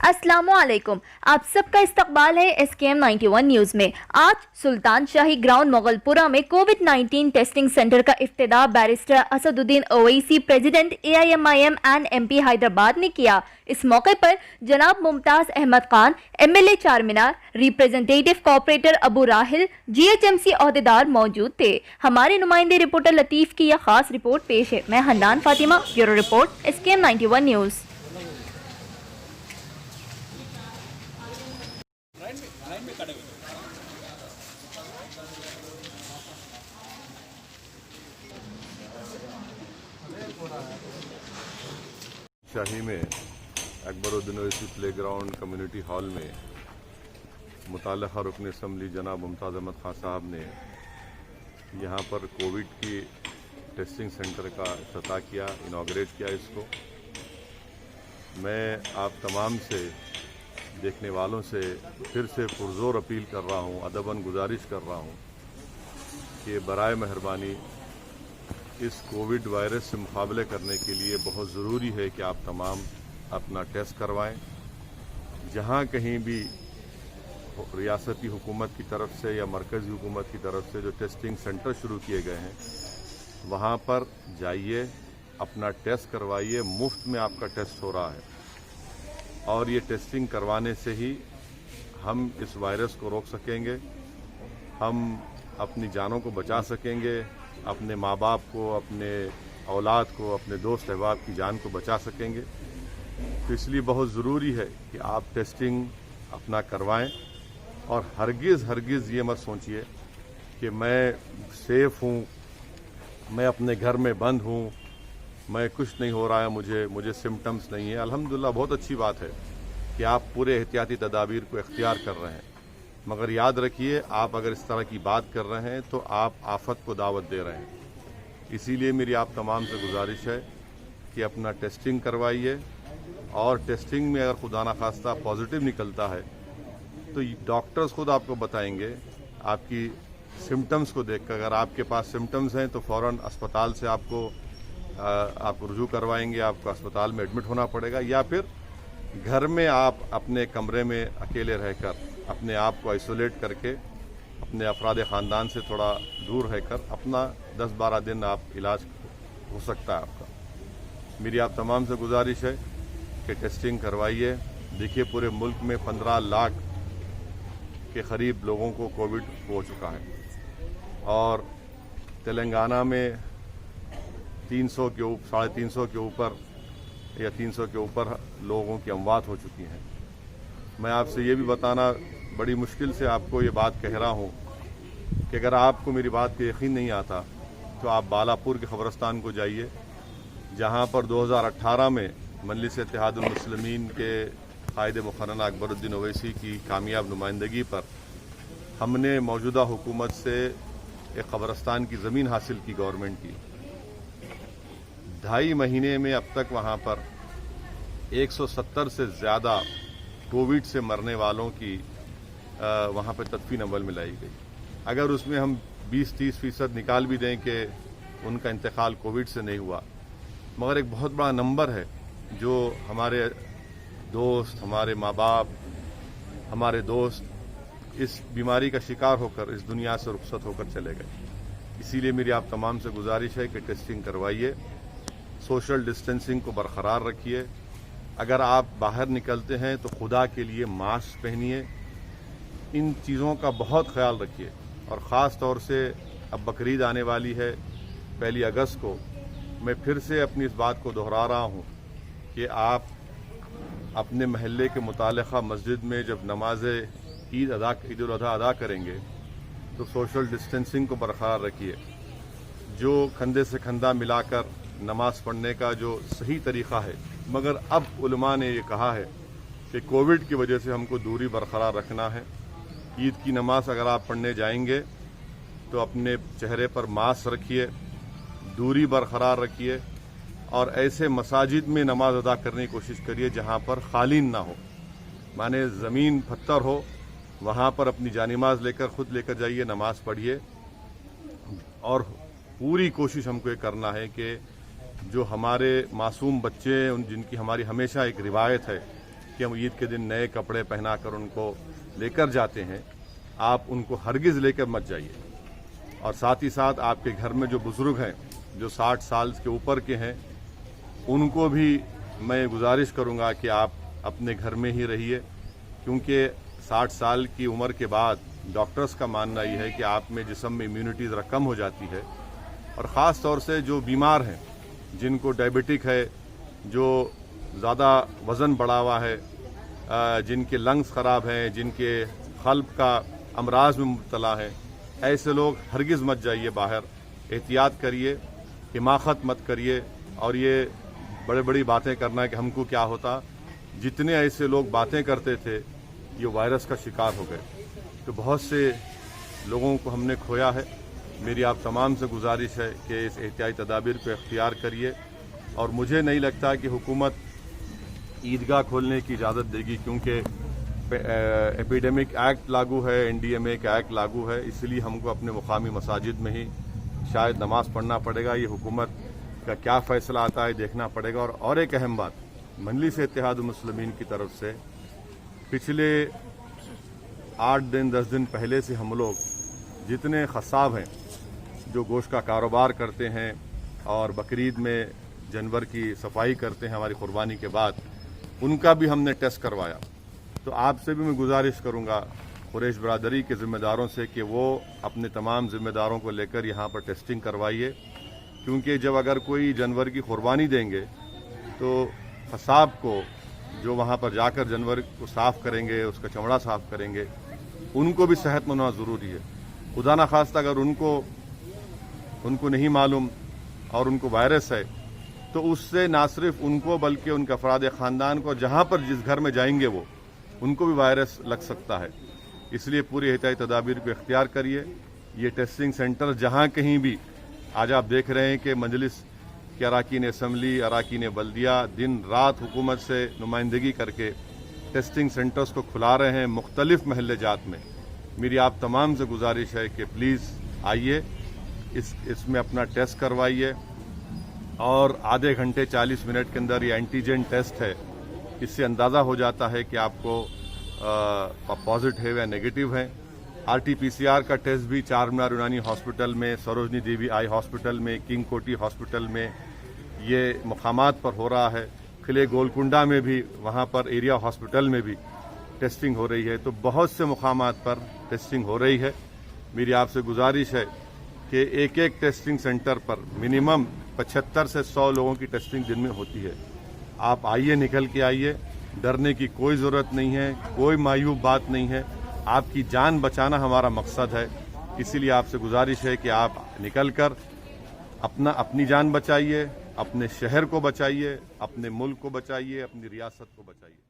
अस्सलामु अलैकुम। आप सबका इस्तकबाल है SKM 91 न्यूज में। आज सुल्तान शाही ग्राउंड मोगलपुरा में कोविड-19 टेस्टिंग सेंटर का इफ्तिताह barrister Asaduddin Owaisi, president AIMIM and MP Hyderabad ने किया। इस मौके पर जनाब Mumtaz Ahmed Khan, MLA Charminar, representative corporator Abu Rahil, GHMC अहदेदार मौजूद थे। हमारे नुमाइंदे रिपोर्टर लतीफ की यह खास रिपोर्ट पेश है। मैं Hannan Fatima, bureau report SKM 91 news. शाही में Akbaruddin Owaisi play ground community hall में मुताल्लिक़ा रुकन असम्बली जनाब मुमताज़ अहमद खान साहब ने यहाँ पर कोविड की टेस्टिंग सेंटर का इफ्तिताह किया, इनॉग्रेट किया इसको। मैं आप तमाम से, देखने वालों से फिर से पुरज़ोर अपील कर रहा हूँ, अदबन गुजारिश कर रहा हूँ कि बराए मेहरबानी इस कोविड वायरस से मुकाबले करने के लिए बहुत ज़रूरी है कि आप तमाम अपना टेस्ट करवाएं। जहाँ कहीं भी रियासती हुकूमत की तरफ से या मरकज़ी हुकूमत की तरफ से जो टेस्टिंग सेंटर शुरू किए गए हैं, वहाँ पर जाइए, अपना टेस्ट करवाइए। मुफ्त में आपका टेस्ट हो रहा है और ये टेस्टिंग करवाने से ही हम इस वायरस को रोक सकेंगे, हम अपनी जानों को बचा सकेंगे, अपने माँ बाप को, अपने औलाद को, अपने दोस्त अहबाब की जान को बचा सकेंगे। तो इसलिए बहुत ज़रूरी है कि आप टेस्टिंग अपना करवाएं और हरगिज़ ये मत सोचिए कि मैं सेफ़ हूँ, मैं अपने घर में बंद हूँ, मैं कुछ नहीं हो रहा है, मुझे सिम्टम्स नहीं है। अल्हम्दुलिल्लाह बहुत अच्छी बात है कि आप पूरे एहतियाती तदाबीर को इख्तियार कर रहे हैं, मगर याद रखिए, आप अगर इस तरह की बात कर रहे हैं तो आप आफत को दावत दे रहे हैं। इसीलिए मेरी आप तमाम से गुजारिश है कि अपना टेस्टिंग करवाइए और टेस्टिंग में अगर खुदा ना खास्ता पॉजिटिव निकलता है तो डॉक्टर्स खुद आपको बताएंगे, आपकी सिम्टम्स को देखकर। अगर आपके पास सिम्टम्स हैं तो फ़ौरन अस्पताल से आपको रुजू करवाएंगे, आपको अस्पताल में एडमिट होना पड़ेगा, या फिर घर में आप अपने कमरे में अकेले रहकर अपने आप को आइसोलेट करके अपने अफराद ख़ानदान से थोड़ा दूर रहकर अपना 10-12 दिन आप इलाज हो सकता है आपका। मेरी आप तमाम से गुजारिश है कि टेस्टिंग करवाइए। देखिए, पूरे मुल्क में 15 लाख के करीब लोगों को कोविड हो चुका है और तेलंगाना में 300 के ऊपर, 350 के ऊपर या 300 के ऊपर लोगों की अमवात हो चुकी हैं। मैं आपसे ये भी बताना बड़ी मुश्किल से आपको ये बात कह रहा हूँ कि अगर आपको मेरी बात पे यकीन नहीं आता तो आप बालापुर के ख़बरस्तान को जाइए, जहाँ पर 2018 में मजलिस इत्तेहादुल मुस्लिमीन के कायदे मुकर्रर अकबरुद्दीन ओवैसी की कामयाब नुमाइंदगी पर हमने मौजूदा हुकूमत से एक क़बरस्तान की ज़मीन हासिल की, गवर्नमेंट की। 2.5 महीने में अब तक वहाँ पर 170 से ज़्यादा कोविड से मरने वालों की वहाँ पर तदफीन अमल में लाई गई। अगर उसमें हम 20-30% निकाल भी दें कि उनका इंतकाल कोविड से नहीं हुआ, मगर एक बहुत बड़ा नंबर है जो हमारे दोस्त, हमारे माँ बाप, हमारे दोस्त इस बीमारी का शिकार होकर इस दुनिया से रुखसत होकर चले गए। इसीलिए मेरी आप तमाम से गुजारिश है कि टेस्टिंग करवाइए, सोशल डिस्टेंसिंग को बरकरार रखिए। अगर आप बाहर निकलते हैं तो खुदा के लिए मास्क पहनिए। इन चीज़ों का बहुत ख्याल रखिए और ख़ास तौर से अब बकरीद आने वाली है 1 अगस्त को। मैं फिर से अपनी इस बात को दोहरा रहा हूँ कि आप अपने महल्ले के मुतालिका मस्जिद में जब नमाज ईद उल अज़हा अदा करेंगे तो सोशल डिस्टेंसिंग को बरकरार रखिए। जो कंधे से कंधा मिलाकर नमाज पढ़ने का जो सही तरीक़ा है, मगर अब उलमा ने ये कहा है कि कोविड की वजह से हमको दूरी बरकरार रखना है। ईद की नमाज अगर आप पढ़ने जाएंगे तो अपने चेहरे पर मास्क रखिए, दूरी बरकरार रखिए और ऐसे मसाजिद में नमाज अदा करने की कोशिश करिए जहाँ पर खालीन ना हो, माने ज़मीन पत्थर हो, वहाँ पर अपनी जानिमाज लेकर खुद लेकर जाइए, नमाज पढ़िए। और पूरी कोशिश हमको ये करना है कि जो हमारे मासूम बच्चे हैं, जिनकी हमारी हमेशा एक रिवायत है कि हम ईद के दिन नए कपड़े पहनाकर उनको लेकर जाते हैं, आप उनको हरगिज़ लेकर मत जाइए। और साथ ही साथ आपके घर में जो बुज़ुर्ग हैं, जो 60 साल के ऊपर के हैं, उनको भी मैं गुजारिश करूंगा कि आप अपने घर में ही रहिए, क्योंकि 60 साल की उम्र के बाद डॉक्टर्स का मानना ये है कि आप में जिस्म में इम्यूनिटी ज़रा कम हो जाती है। और ख़ास तौर से जो बीमार हैं, जिनको डायबिटिक है, जो ज़्यादा वज़न बढ़ा हुआ है, जिनके लंग्स ख़राब हैं, जिनके क़ल्ब का अमराज में मुब्तला है, ऐसे लोग हरगिज़ मत जाइए बाहर। एहतियात करिए, हिमाकत मत करिए। और ये बड़े बड़ी बातें करना है कि हमको क्या होता, जितने ऐसे लोग बातें करते थे ये वायरस का शिकार हो गए। तो बहुत से लोगों को हमने खोया है। मेरी आप तमाम से गुजारिश है कि इस एहतियाती तदाबीर को इख्तियार करिए। और मुझे नहीं लगता कि हुकूमत ईदगाह खोलने की इजाज़त देगी, क्योंकि एपिडेमिक एक्ट लागू है, NDMA का एक्ट लागू है। इसलिए हमको अपने मुकामी मसाजिद में ही शायद नमाज़ पढ़ना पड़ेगा। ये हुकूमत का क्या फ़ैसला आता है देखना पड़ेगा। और एक अहम बात, मजलिस इत्तेहाद मुस्लिमीन की तरफ से पिछले 8 दिन 10 दिन पहले से हम लोग जितने खसाब हैं जो गोश्त का कारोबार करते हैं और बकरीद में जानवर की सफाई करते हैं हमारी कुर्बानी के बाद, उनका भी हमने टेस्ट करवाया। तो आपसे भी मैं गुजारिश करूंगा कुरैश बरादरी के ज़िम्मेदारों से कि वो अपने तमाम ज़िम्मेदारों को लेकर यहाँ पर टेस्टिंग करवाइए, क्योंकि जब अगर कोई जानवर की कुर्बानी देंगे तो खसाब को जो वहाँ पर जाकर जानवर को साफ़ करेंगे, उसका चमड़ा साफ़ करेंगे, उनको भी सेहतमंद होना ज़रूरी है। खुदा न खास्ता अगर उनको नहीं मालूम और उनको वायरस है, तो उससे ना सिर्फ उनको बल्कि उनके अफराद ख़ानदान को, जहाँ पर जिस घर में जाएंगे वो, उनको भी वायरस लग सकता है। इसलिए पूरी एहतियाती तदाबीर को इख्तियार करिए। ये टेस्टिंग सेंटर जहाँ कहीं भी, आज आप देख रहे हैं कि मजलिस के अराकीन असम्बली, अराकीन बल्दिया दिन रात हुकूमत से नुमाइंदगी करके टेस्टिंग सेंटर्स को खुला रहे हैं मुख्तलिफ महल्ले जात में। मेरी आप तमाम से गुजारिश है कि प्लीज़ आइए, इसमें अपना टेस्ट करवाइए। और आधे घंटे 40 मिनट के अंदर ये एंटीजन टेस्ट है, इससे अंदाज़ा हो जाता है कि आपको पॉजिटिव है या नेगेटिव है। RT-PCR का टेस्ट भी चार मीनार यूनानी हॉस्पिटल में, सरोजनी देवी आई हॉस्पिटल में, किंग कोटी हॉस्पिटल में ये मकामात पर हो रहा है। किले गोलकुंडा में भी, वहाँ पर एरिया हॉस्पिटल में भी टेस्टिंग हो रही है। तो बहुत से मकामात पर टेस्टिंग हो रही है। मेरी आपसे गुजारिश है कि एक एक टेस्टिंग सेंटर पर मिनिमम 75 से 100 लोगों की टेस्टिंग दिन में होती है। आप आइए, निकल के आइए, डरने की कोई ज़रूरत नहीं है, कोई मायूब बात नहीं है। आपकी जान बचाना हमारा मकसद है। इसीलिए आपसे गुजारिश है कि आप निकल कर अपनी जान बचाइए, अपने शहर को बचाइए, अपने मुल्क को बचाइए, अपनी रियासत को बचाइए।